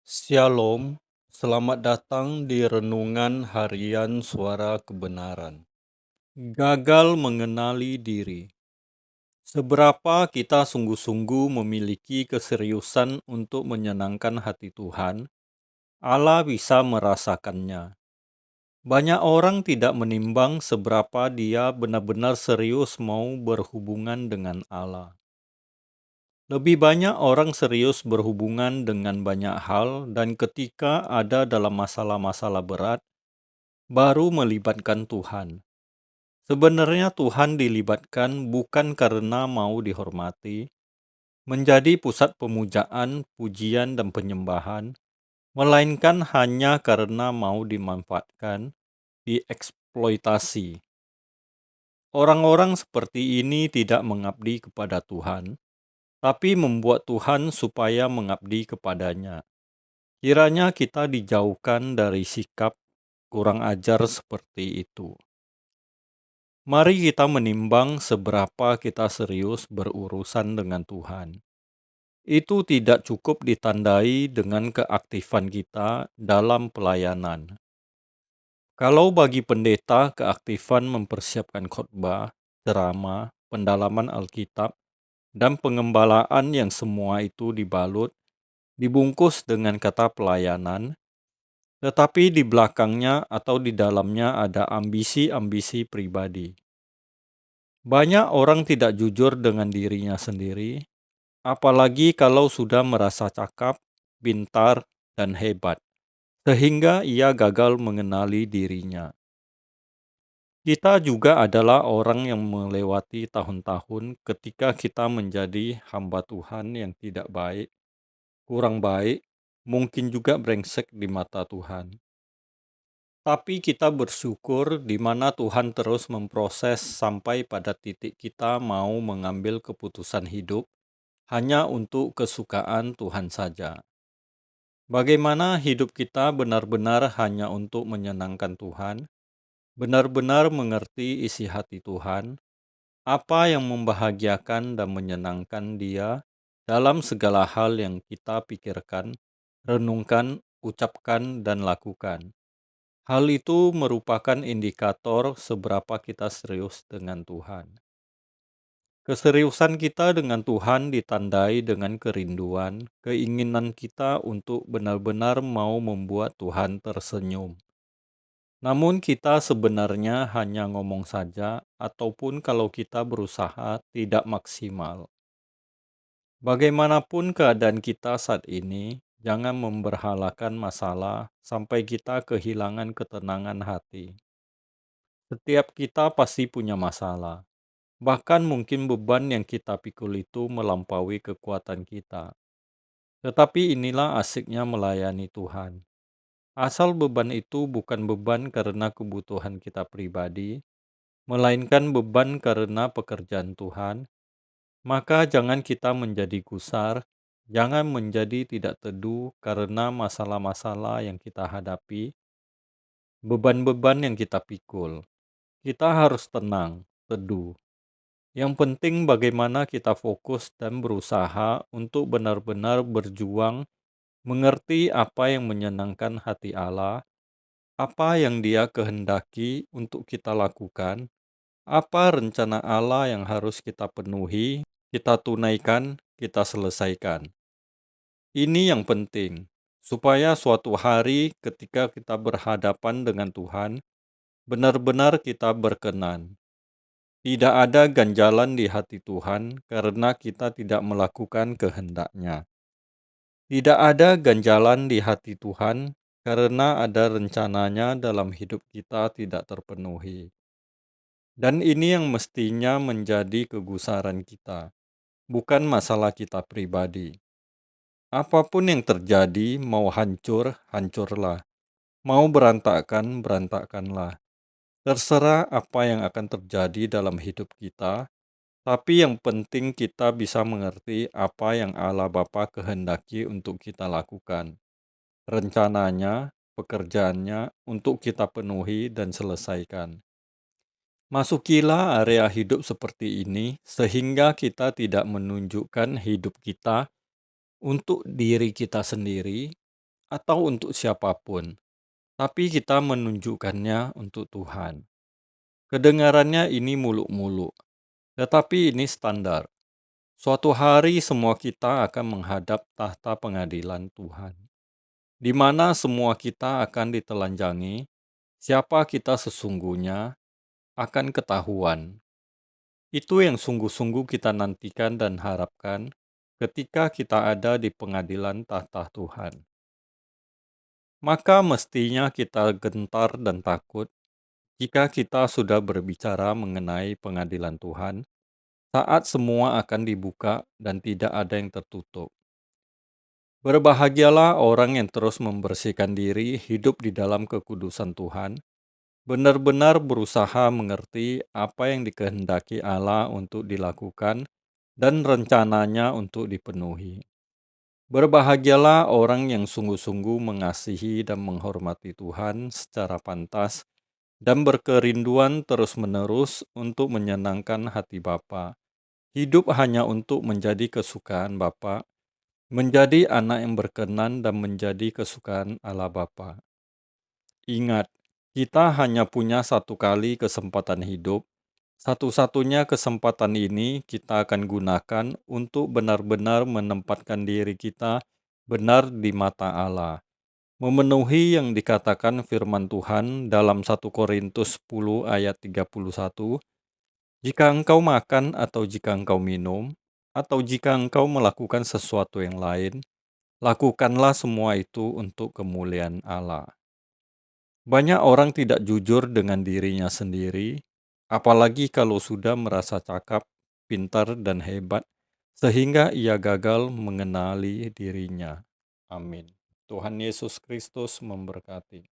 Shalom, selamat datang di Renungan Harian Suara Kebenaran. Gagal mengenali diri. Seberapa kita sungguh-sungguh memiliki keseriusan untuk menyenangkan hati Tuhan, Allah bisa merasakannya. Banyak orang tidak menimbang seberapa dia benar-benar serius mau berhubungan dengan Allah. Lebih banyak orang serius berhubungan dengan banyak hal, dan ketika ada dalam masalah-masalah berat, baru melibatkan Tuhan. Sebenarnya Tuhan dilibatkan bukan karena mau dihormati, menjadi pusat pemujaan, pujian, dan penyembahan, melainkan hanya karena mau dimanfaatkan, dieksploitasi. Orang-orang seperti ini tidak mengabdi kepada Tuhan, tapi membuat Tuhan supaya mengabdi kepadanya. Kiranya kita dijauhkan dari sikap kurang ajar seperti itu. Mari kita menimbang seberapa kita serius berurusan dengan Tuhan. Itu tidak cukup ditandai dengan keaktifan kita dalam pelayanan. Kalau bagi pendeta keaktifan mempersiapkan khotbah, ceramah, pendalaman Alkitab, dan pengembalaan yang semua itu dibalut, dibungkus dengan kata pelayanan, tetapi di belakangnya atau di dalamnya ada ambisi-ambisi pribadi. Banyak orang tidak jujur dengan dirinya sendiri, apalagi kalau sudah merasa cakap, pintar, dan hebat, sehingga ia gagal mengenali dirinya. Kita juga adalah orang yang melewati tahun-tahun ketika kita menjadi hamba Tuhan yang tidak baik, kurang baik, mungkin juga brengsek di mata Tuhan. Tapi kita bersyukur di mana Tuhan terus memproses sampai pada titik kita mau mengambil keputusan hidup hanya untuk kesukaan Tuhan saja. Bagaimana hidup kita benar-benar hanya untuk menyenangkan Tuhan, benar-benar mengerti isi hati Tuhan, apa yang membahagiakan dan menyenangkan Dia dalam segala hal yang kita pikirkan, renungkan, ucapkan, dan lakukan. Hal itu merupakan indikator seberapa kita serius dengan Tuhan. Keseriusan kita dengan Tuhan ditandai dengan kerinduan, keinginan kita untuk benar-benar mau membuat Tuhan tersenyum. Namun kita sebenarnya hanya ngomong saja, ataupun kalau kita berusaha tidak maksimal. Bagaimanapun keadaan kita saat ini, jangan memberhalakan masalah sampai kita kehilangan ketenangan hati. Setiap kita pasti punya masalah. Bahkan mungkin beban yang kita pikul itu melampaui kekuatan kita. Tetapi inilah asiknya melayani Tuhan. Asal beban itu bukan beban karena kebutuhan kita pribadi, melainkan beban karena pekerjaan Tuhan, maka jangan kita menjadi gusar, jangan menjadi tidak teduh karena masalah-masalah yang kita hadapi, beban-beban yang kita pikul. Kita harus tenang, teduh. Yang penting bagaimana kita fokus dan berusaha untuk benar-benar berjuang, mengerti apa yang menyenangkan hati Allah, apa yang Dia kehendaki untuk kita lakukan, apa rencana Allah yang harus kita penuhi, kita tunaikan, kita selesaikan. Ini yang penting, supaya suatu hari ketika kita berhadapan dengan Tuhan, benar-benar kita berkenan. Tidak ada ganjalan di hati Tuhan karena kita tidak melakukan kehendak-Nya. Tidak ada ganjalan di hati Tuhan karena ada rencananya dalam hidup kita tidak terpenuhi. Dan ini yang mestinya menjadi kegusaran kita, bukan masalah kita pribadi. Apapun yang terjadi, mau hancur, hancurlah. Mau berantakan, berantakanlah. Terserah apa yang akan terjadi dalam hidup kita, tapi yang penting kita bisa mengerti apa yang Allah Bapa kehendaki untuk kita lakukan. Rencananya, pekerjaannya untuk kita penuhi dan selesaikan. Masukilah area hidup seperti ini sehingga kita tidak menunjukkan hidup kita untuk diri kita sendiri, atau untuk siapapun, tapi kita menunjukkannya untuk Tuhan. Kedengarannya ini muluk-muluk, tetapi ini standar. Suatu hari semua kita akan menghadap tahta pengadilan Tuhan, di mana semua kita akan ditelanjangi, siapa kita sesungguhnya akan ketahuan. Itu yang sungguh-sungguh kita nantikan dan harapkan ketika kita ada di pengadilan tahta Tuhan. Maka mestinya kita gentar dan takut jika kita sudah berbicara mengenai pengadilan Tuhan, saat semua akan dibuka dan tidak ada yang tertutup. Berbahagialah orang yang terus membersihkan diri hidup di dalam kekudusan Tuhan, benar-benar berusaha mengerti apa yang dikehendaki Allah untuk dilakukan dan rencananya untuk dipenuhi. Berbahagialah orang yang sungguh-sungguh mengasihi dan menghormati Tuhan secara pantas dan berkerinduan terus-menerus untuk menyenangkan hati Bapa. Hidup hanya untuk menjadi kesukaan Bapa, menjadi anak yang berkenan dan menjadi kesukaan Allah Bapa. Ingat, kita hanya punya satu kali kesempatan hidup. Satu-satunya kesempatan ini kita akan gunakan untuk benar-benar menempatkan diri kita benar di mata Allah. Memenuhi yang dikatakan firman Tuhan dalam 1 Korintus 10 ayat 31, jika engkau makan atau jika engkau minum, atau jika engkau melakukan sesuatu yang lain, lakukanlah semua itu untuk kemuliaan Allah. Banyak orang tidak jujur dengan dirinya sendiri, apalagi kalau sudah merasa cakap, pintar, dan hebat, sehingga ia gagal mengenali dirinya. Amin. Tuhan Yesus Kristus memberkati.